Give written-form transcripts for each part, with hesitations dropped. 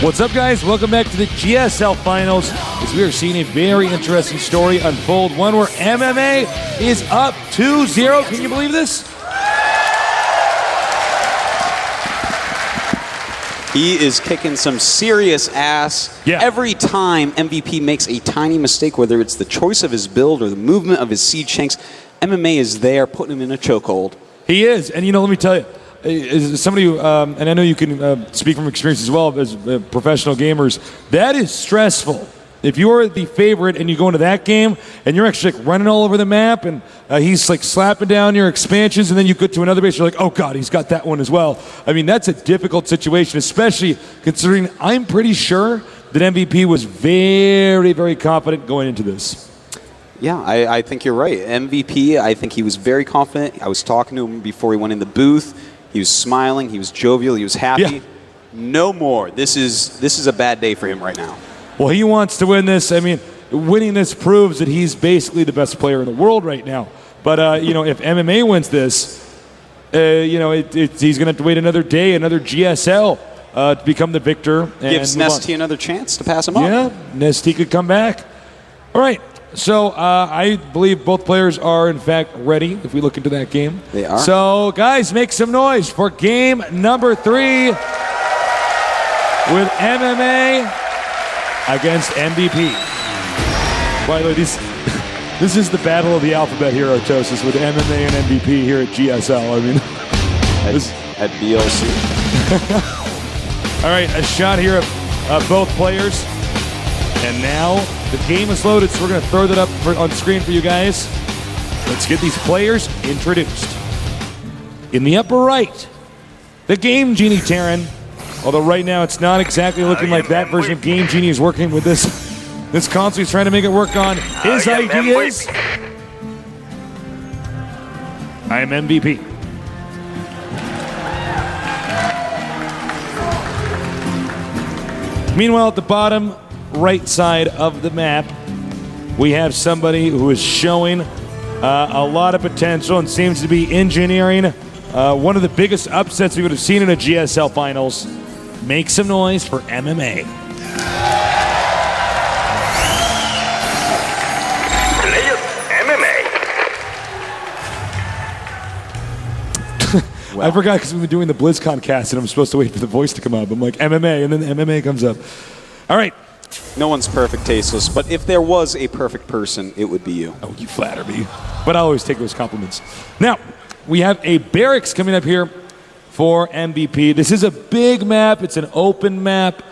What's up, guys? Welcome back to the GSL Finals, as we are seeing a very interesting story unfold, one where MMA is up 2-0. Can you believe this? He is kicking some serious ass. Yeah. Every time MVP makes a tiny mistake, whether it's the choice of his build or the movement of his siege shanks, MMA is there putting him in a chokehold. He is, and let me tell you, as somebody who, and I know you can speak from experience as well as professional gamers, that is stressful. If you're the favorite and you go into that game and you're actually like running all over the map and he's like slapping down your expansions and then you get to another base, you're like, oh God, he's got that one as well. I mean, that's a difficult situation, especially considering I'm pretty sure that MVP was very, very confident going into this. Yeah, I think you're right. MVP, I think he was very confident. I was talking to him before he went in the booth. He was smiling, he was jovial, he was happy. Yeah. No more. This is a bad day for him right now. Well, he wants to win this. I mean, winning this proves that he's basically the best player in the world right now. But, if MMA wins this, he's going to have to wait another day, another GSL to become the victor. And gives Nesty another chance to pass him up. Yeah, Nesty could come back. All right. So I believe both players are, in fact, ready if we look into that game. They are. So, guys, make some noise for game number 3 with MMA against MVP. By the way, this is the battle of the alphabet here, Artosis, with MMA and MVP here at GSL. I mean, at BLC. All right, a shot here of both players. And now the game is loaded, so we're going to throw that up on screen for you guys. Let's get these players introduced. In the upper right, the Game Genie Terran. Although right now it's not exactly looking like that version of Game Genie is working with this console. He's trying to make it work on. His ID is I am MVP. Meanwhile, at the bottom right side of the map, we have somebody who is showing a lot of potential and seems to be engineering one of the biggest upsets we would have seen in a GSL Finals. Make some noise for MMA. Players MMA. Well, I forgot because we've been doing the BlizzCon cast and I'm supposed to wait for the voice to come up. I'm like, MMA, and then MMA comes up. All right. No one's perfect, Tasteless, but if there was a perfect person, it would be you. Oh, you flatter me. But I always take those compliments. Now, we have a barracks coming up here for MVP. This is a big map. It's an open map,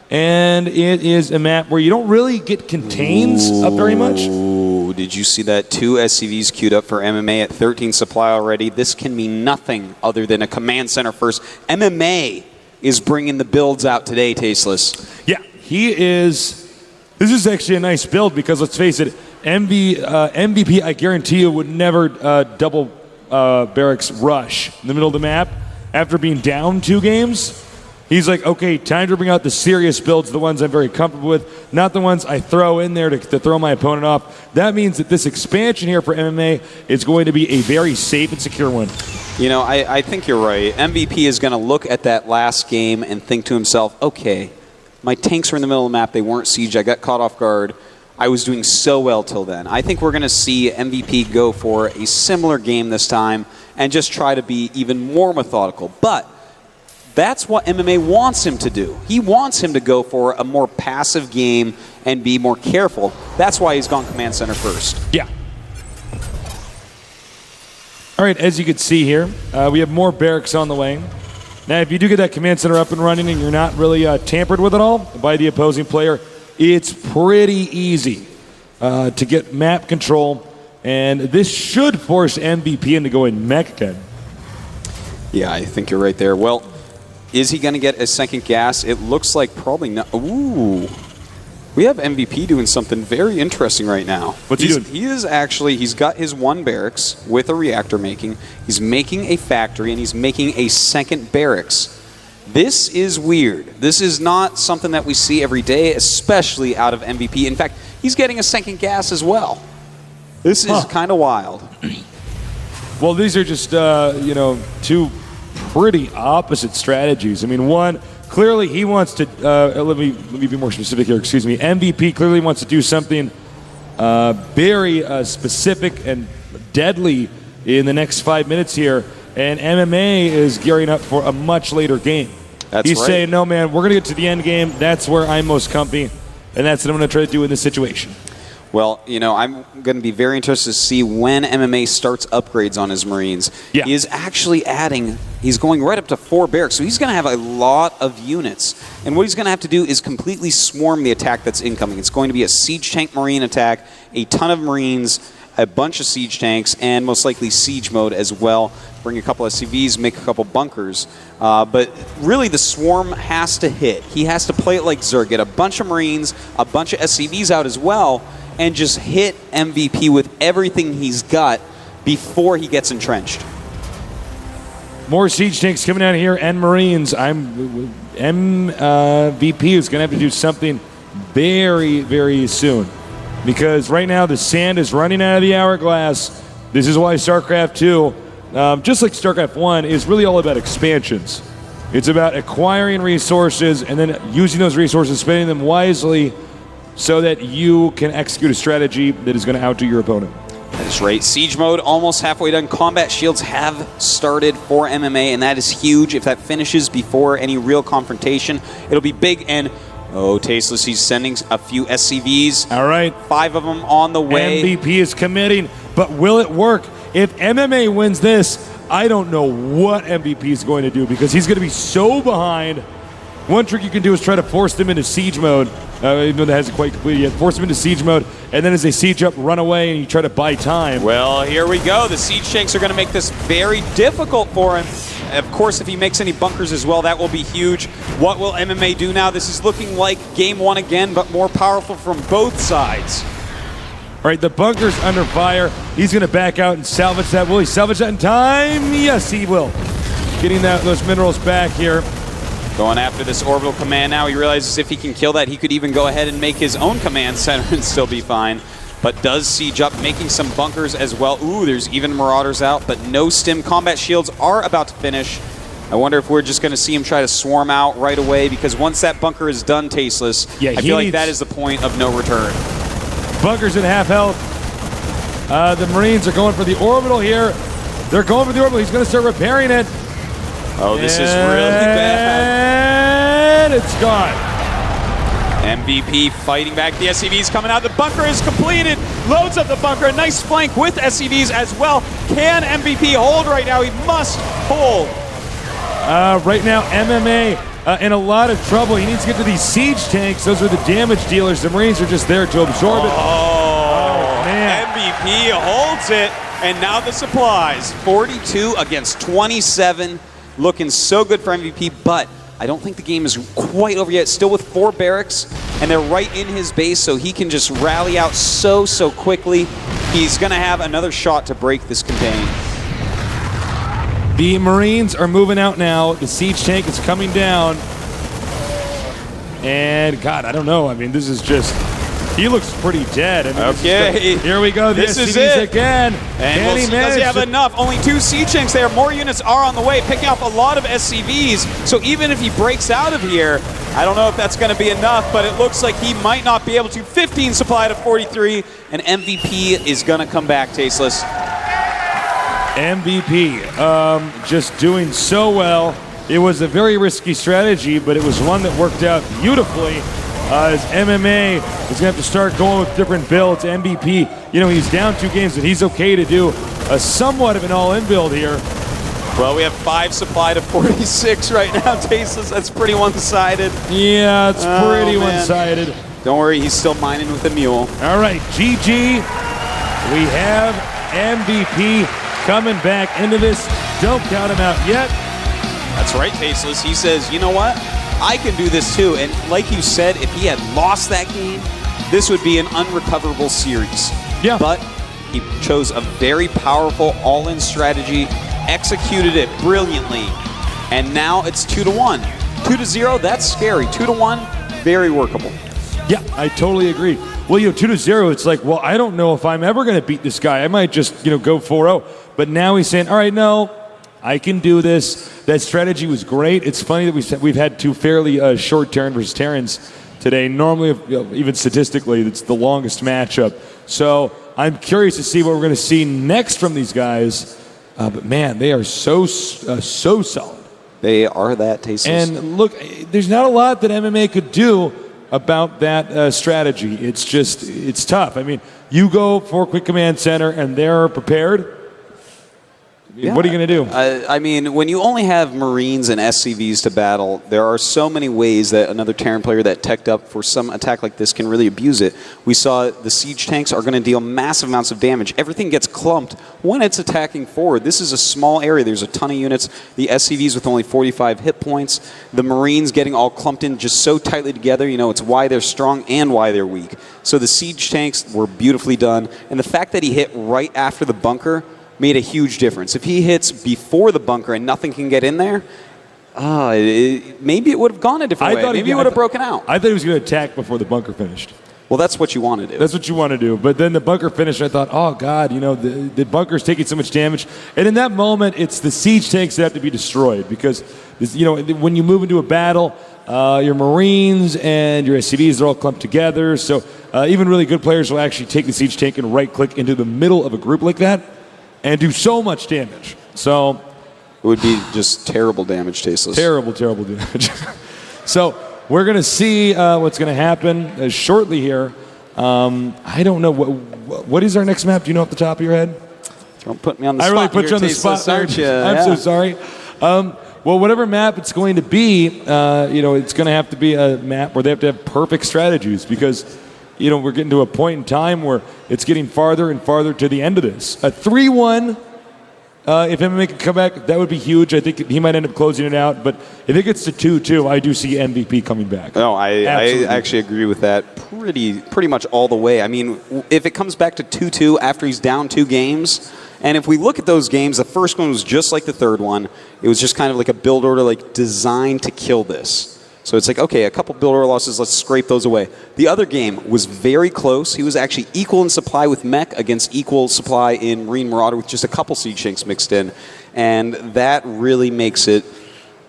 and it is a map where you don't really get contains up very much. Ooh, did you see that? 2 SCVs queued up for MMA at 13 supply already. This can mean nothing other than a command center first. MMA is bringing the builds out today, Tasteless. Yeah, he is. This is actually a nice build because, let's face it, MVP, I guarantee you, would never double barracks rush in the middle of the map. After being down 2 games, he's like, okay, time to bring out the serious builds, the ones I'm very comfortable with, not the ones I throw in there to throw my opponent off. That means that this expansion here for MMA is going to be a very safe and secure one. I think you're right. MVP is going to look at that last game and think to himself, okay, my tanks were in the middle of the map. They weren't siege. I got caught off guard. I was doing so well till then. I think we're going to see MVP go for a similar game this time and just try to be even more methodical. But that's what MMA wants him to do. He wants him to go for a more passive game and be more careful. That's why he's gone command center first. Yeah. All right, as you can see here, we have more barracks on the way. Now, if you do get that command center up and running and you're not really tampered with it all by the opposing player, it's pretty easy to get map control, and this should force MVP into going mech again. Yeah, I think you're right there. Well, is he going to get a second gas? It looks like probably not. Ooh. We have MVP doing something very interesting right now. What's he doing? He's got his 1 barracks with a reactor making. He's making a factory, and he's making a second barracks. This is weird. This is not something that we see every day, especially out of MVP. In fact, he's getting a second gas as well. This is kind of wild. Well, these are just, 2 pretty opposite strategies. I mean, one, clearly he wants to, let me be more specific here, excuse me. MVP clearly wants to do something very specific and deadly in the next 5 minutes here. And MMA is gearing up for a much later game. He's saying, no, man, we're going to get to the end game. That's where I'm most comfy. And that's what I'm going to try to do in this situation. Well, you know, I'm going to be very interested to see when MMA starts upgrades on his Marines. Yeah. He is actually adding, he's going right up to 4 barracks, so he's going to have a lot of units. And what he's going to have to do is completely swarm the attack that's incoming. It's going to be a siege tank Marine attack, a ton of Marines, a bunch of siege tanks, and most likely siege mode as well. Bring a couple SCVs, make a couple bunkers. But really the swarm has to hit. He has to play it like Zerg, get a bunch of Marines, a bunch of SCVs out as well, and just hit MVP with everything he's got before he gets entrenched. More siege tanks coming out here and Marines. MVP is going to have to do something very, very soon. Because right now the sand is running out of the hourglass. This is why StarCraft 2, just like StarCraft 1, is really all about expansions. It's about acquiring resources and then using those resources, spending them wisely, so that you can execute a strategy that is going to outdo your opponent. That is right. Siege mode almost halfway done. Combat shields have started for MMA, and that is huge. If that finishes before any real confrontation, it'll be big. And, oh, Tasteless, he's sending a few SCVs. All right. 5 of them on the way. MVP is committing, but will it work? If MMA wins this, I don't know what MVP is going to do, because he's going to be so behind. One trick you can do is try to force them into siege mode, even though that hasn't quite completed yet. Force them into siege mode, and then as they siege up, run away, and you try to buy time. Well, here we go. The siege tanks are going to make this very difficult for him. Of course, if he makes any bunkers as well, that will be huge. What will MMA do now? This is looking like game 1 again, but more powerful from both sides. All right, the bunker's under fire. He's going to back out and salvage that. Will he salvage that in time? Yes, he will. Getting those minerals back here. Going after this orbital command now. He realizes if he can kill that, he could even go ahead and make his own command center and still be fine. But does siege up, making some bunkers as well. Ooh, there's even Marauders out, but no stim. Combat shields are about to finish. I wonder if we're just going to see him try to swarm out right away, because once that bunker is done, Tasteless, I feel like that is the point of no return. Bunker's at half health. The Marines are going for the orbital here. They're going for the orbital. He's going to start repairing it. Oh, this is really bad. And it's gone. MVP fighting back. The SCVs coming out. The bunker is completed. Loads up the bunker. A nice flank with SCVs as well. Can MVP hold right now? He must hold. Right now, MMA in a lot of trouble. He needs to get to these siege tanks. Those are the damage dealers. The Marines are just there to absorb it. Oh, man. MVP holds it. And now the supplies. 42 against 27. Looking so good for MVP, but I don't think the game is quite over yet. Still with 4 barracks, and they're right in his base, so he can just rally out so quickly. He's going to have another shot to break this campaign. The Marines are moving out now. The siege tank is coming down. And, God, I don't know. I mean, this is just... He looks pretty dead. I mean, okay. Here we go. This is it again. And does he have enough? Only 2 siege tanks there. More units are on the way, picking up a lot of SCVs. So even if he breaks out of here, I don't know if that's going to be enough, but it looks like he might not be able to. 15 supply to 43, and MVP is going to come back, Tasteless. MVP just doing so well. It was a very risky strategy, but it was one that worked out beautifully. As MMA is going to have to start going with different builds. MVP, you know, he's down 2 games, but he's okay to do a somewhat of an all-in build here. Well, we have 5 supply to 46 right now, Tasteless. That's pretty one-sided. Yeah, it's pretty one-sided. Don't worry, he's still mining with the mule. All right, GG. We have MVP coming back into this. Don't count him out yet. That's right, Tasteless. He says, you know what? I can do this too. And like you said, if he had lost that game, this would be an unrecoverable series. Yeah. But he chose a very powerful all-in strategy, executed it brilliantly, and now it's 2-1. 2-0, that's scary. 2-1, very workable. Yeah, I totally agree. Well, 2-0, it's like, well, I don't know if I'm ever going to beat this guy. I might just, go 4-0. But now he's saying, all right, no, I can do this. That strategy was great. It's funny that we've had two fairly short Terran versus Terrans today. Normally, even statistically, it's the longest matchup. So I'm curious to see what we're going to see next from these guys. But man, they are so solid. They are that tasteless. And look, there's not a lot that MMA could do about that strategy. It's tough. I mean, you go for quick command center and they're prepared. Yeah. What are you going to do? I mean, when you only have Marines and SCVs to battle, there are so many ways that another Terran player that teched up for some attack like this can really abuse it. We saw the siege tanks are going to deal massive amounts of damage. Everything gets clumped when it's attacking forward. This is a small area. There's a ton of units. The SCVs with only 45 hit points. The Marines getting all clumped in just so tightly together. You know, it's why they're strong and why they're weak. So the siege tanks were beautifully done. And the fact that he hit right after the bunker made a huge difference. If he hits before the bunker and nothing can get in there, maybe it would have gone a different way. Maybe it would have broken out. I thought he was going to attack before the bunker finished. Well, that's what you want to do. That's what you want to do. But then the bunker finished, and I thought, oh, God, you know, the bunker's taking so much damage. And in that moment, it's the siege tanks that have to be destroyed because, you know, when you move into a battle, your Marines and your SCVs are all clumped together. So even really good players will actually take the siege tank and right-click into the middle of a group like that and do so much damage. So it would be just terrible damage, Tasteless. Terrible damage. So we're going to see what's going to happen shortly here. I don't know. What is our next map? Do you know off the top of your head? Don't put me on the spot. I really put you on the spot, aren't you? I'm so sorry. Well, whatever map it's going to be, you know, it's going to have to be a map where they have to have perfect strategies because, you know, we're getting to a point in time where it's getting farther and farther to the end of this. A 3-1, if MMA can come back, that would be huge. I think he might end up closing it out. But if it gets to 2-2, I do see MVP coming back. No, I actually agree with that pretty much all the way. I mean, if it comes back to 2-2 after he's down 2 games, and if we look at those games, the first one was just like the third one. It was just kind of like a build order, like designed to kill this. So it's like, okay, a couple build order losses, let's scrape those away. The other game was very close. He was actually equal in supply with Mech against equal supply in Marine Marauder with just a couple siege tanks mixed in. And that really makes it,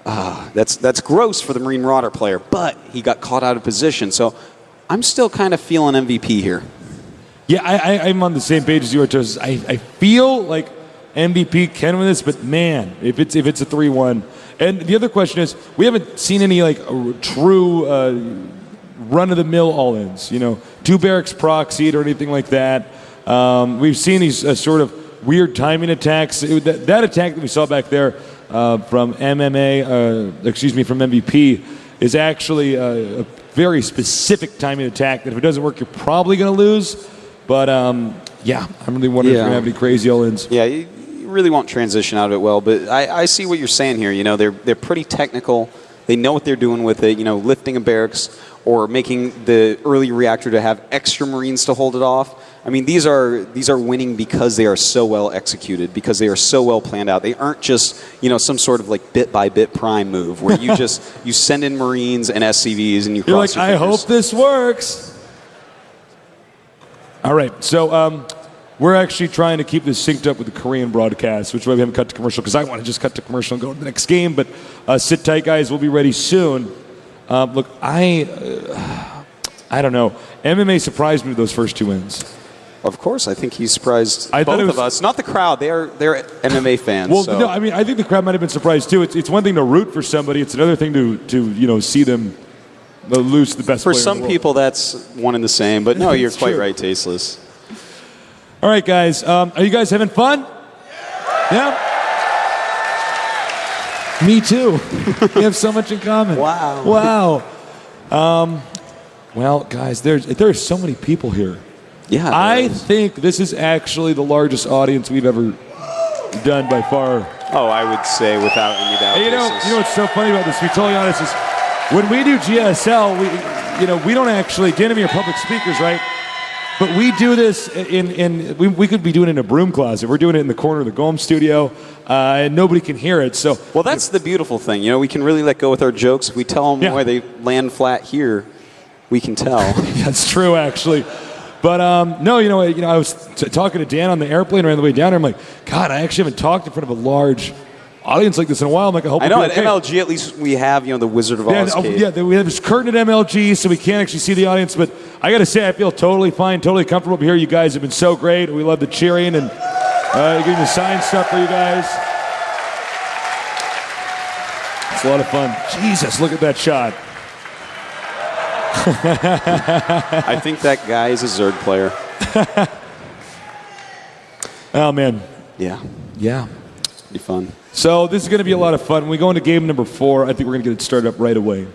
that's gross for the Marine Marauder player. But he got caught out of position. So I'm still kind of feeling MVP here. Yeah, I'm on the same page as you are, Joseph. I feel like MVP can win this, but man, if it's a 3-1. And the other question is, we haven't seen any like true run-of-the-mill all-ins. You know, 2 barracks proxied or anything like that. We've seen these sort of weird timing attacks. That attack that we saw back there from from MVP is actually a very specific timing attack that if it doesn't work, you're probably going to lose. But yeah, I'm really wondering if we're going to have any crazy all-ins. Yeah, you really won't transition out of it well, but I see what you're saying here. You know, they're pretty technical. They know what they're doing with it. You know, lifting a barracks or making the early reactor to have extra Marines to hold it off. I mean, these are winning because they are so well executed, because they are so well planned out. They aren't just, you know, some sort of like bit by bit prime move where you just you send in Marines and SCVs and you cross your fingers. I hope this works. All right, so we're actually trying to keep this synced up with the Korean broadcast, which is why we haven't cut to commercial, because I want to just cut to commercial and go to the next game. But sit tight, guys. We'll be ready soon. Look, I don't know. MMA surprised me with those first 2 wins. Of course, I think he surprised both of us. Not the crowd. They're MMA fans. Well, so. no, I mean, I think the crowd might have been surprised too. It's one thing to root for somebody. It's another thing to you know, see them lose the best player for some in the world. people, that's one and the same. But no, you're quite right, Tasteless. All right, guys. Are you guys having fun? Yeah? Me too. We have so much in common. Wow. Well, guys, there are so many people here. Yeah. I think this is actually the largest audience we've ever done by far. Oh, I would say without any doubt. Hey, you know what's so funny about this? To be totally honest, is when we do GSL, we don't actually. Dan and me are public speakers, right? But we do this we could be doing it in a broom closet. We're doing it in the corner of the Golem studio, and nobody can hear it. So, well, that's the beautiful thing. You know, we can really let go with our jokes. If we tell them why they land flat here, we can tell. That's true, actually. But no, I was talking to Dan on the airplane right on the way down there. I'm like, God, I actually haven't talked in front of a large audience like this in a while. I'm like, I hope I know, we'll at be okay. MLG at least we have, the Wizard of Oz cave. Yeah, we have this curtain at MLG, so we can't actually see the audience. But I got to say, I feel totally fine, totally comfortable up here. You guys have been so great. We love the cheering and getting the sign stuff for you guys. It's a lot of fun. Jesus, look at that shot. I think that guy is a Zerg player. Oh, man. Yeah. Yeah. It'll be fun. So this is going to be a lot of fun. When we go into game number 4, I think we're going to get it started up right away.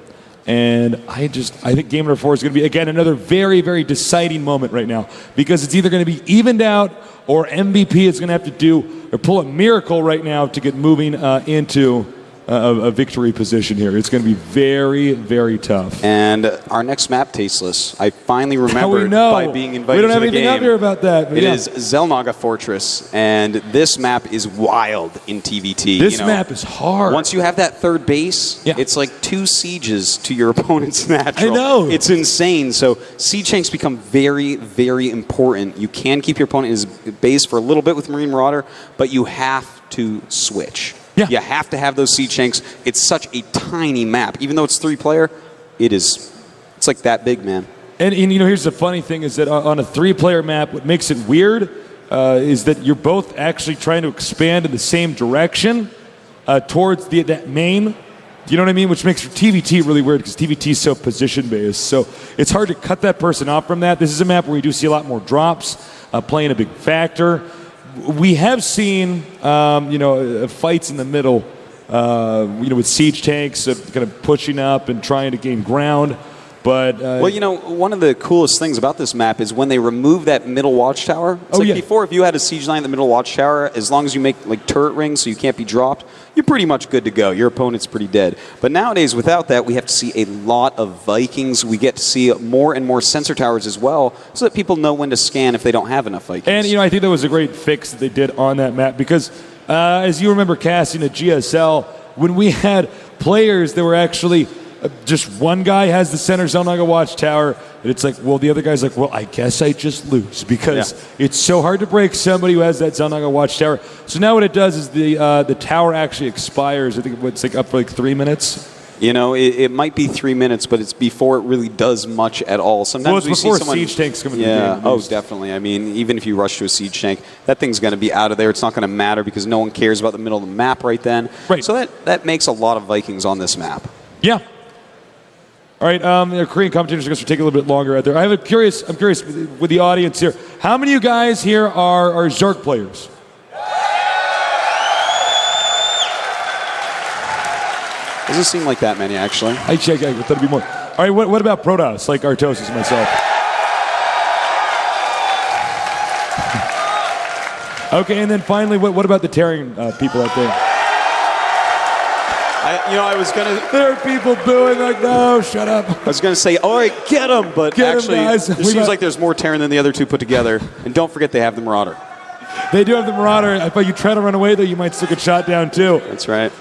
And I think game number 4 is going to be, again, another very, very deciding moment right now. Because it's either going to be evened out or MVP is going to have to do or pull a miracle right now to get moving into a victory position here. It's going to be very, very tough. And our next map, Tasteless, I finally remembered by being invited to the game. We don't have anything up here about that. It is Zelnaga Fortress, and this map is wild in TVT. This map is hard. Once you have that third base, it's like 2 sieges to your opponent's natural. I know. It's insane. So siege tanks become very, very important. You can keep your opponent in his base for a little bit with Marine Marauder, but you have to switch. Yeah. You have to have those siege tanks. It's such a tiny map. Even though it's 3-player, it's like that big, man. And here's the funny thing is that on a 3-player map, what makes it weird is that you're both actually trying to expand in the same direction towards that main. You know what I mean? Which makes TVT really weird because TVT is so position-based. So it's hard to cut that person off from that. This is a map where you do see a lot more drops playing a big factor. We have seen, fights in the middle, with siege tanks kind of pushing up and trying to gain ground. But one of the coolest things about this map is when they remove that middle watchtower. Before, if you had a siege line in the middle watchtower, as long as you make like turret rings so you can't be dropped, you're pretty much good to go. Your opponent's pretty dead. But nowadays, without that, we have to see a lot of Vikings. We get to see more and more sensor towers as well, so that people know when to scan if they don't have enough Vikings. And I think that was a great fix that they did on that map because, as you remember casting at GSL, when we had players that were actually just one guy has the center Zelnaga watchtower, and it's like, well, the other guy's like, well, I guess I just lose because it's so hard to break somebody who has that Zelnaga watchtower. So now what it does is the tower actually expires. I think it's like up for like 3 minutes. It might be 3 minutes, but it's before it really does much at all. Sometimes it's before siege tanks come into the game. Oh, definitely. I mean, even if you rush to a siege tank, that thing's going to be out of there. It's not going to matter because no one cares about the middle of the map right then. Right. So that makes a lot of Vikings on this map. Yeah. All right, the Korean commentators are going to take a little bit longer out there. I'm curious with the audience here. How many of you guys here are Zerg players? Doesn't seem like that many, actually. I thought it'd be more. All right, what about Protoss, like Artosis and myself? Okay, and then finally, what about the Terran people out there? I was going to... There are people booing like, no, shut up. I was going to say, all right, get them, but actually, guys. It seems like there's more Terran than the other two put together. And don't forget they have the Marauder. They do have the Marauder. If you try to run away, though, you might still get shot down, too. That's right.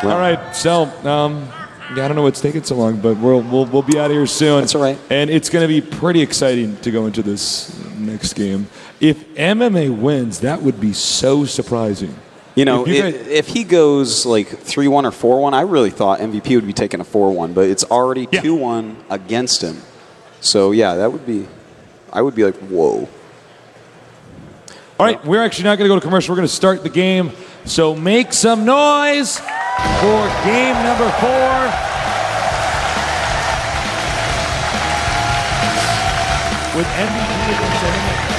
Well, all right, so I don't know what's taking so long, but we'll be out of here soon. That's all right. And it's going to be pretty exciting to go into this next game. If MMA wins, that would be so surprising. If he goes like 3-1 or 4-1, I really thought MVP would be taking a 4-1, but it's already 2-1 against him. So yeah, I would be like, whoa. All right, we're actually not going to go to commercial. We're going to start the game. So make some noise for game number 4. With MVP against MMA.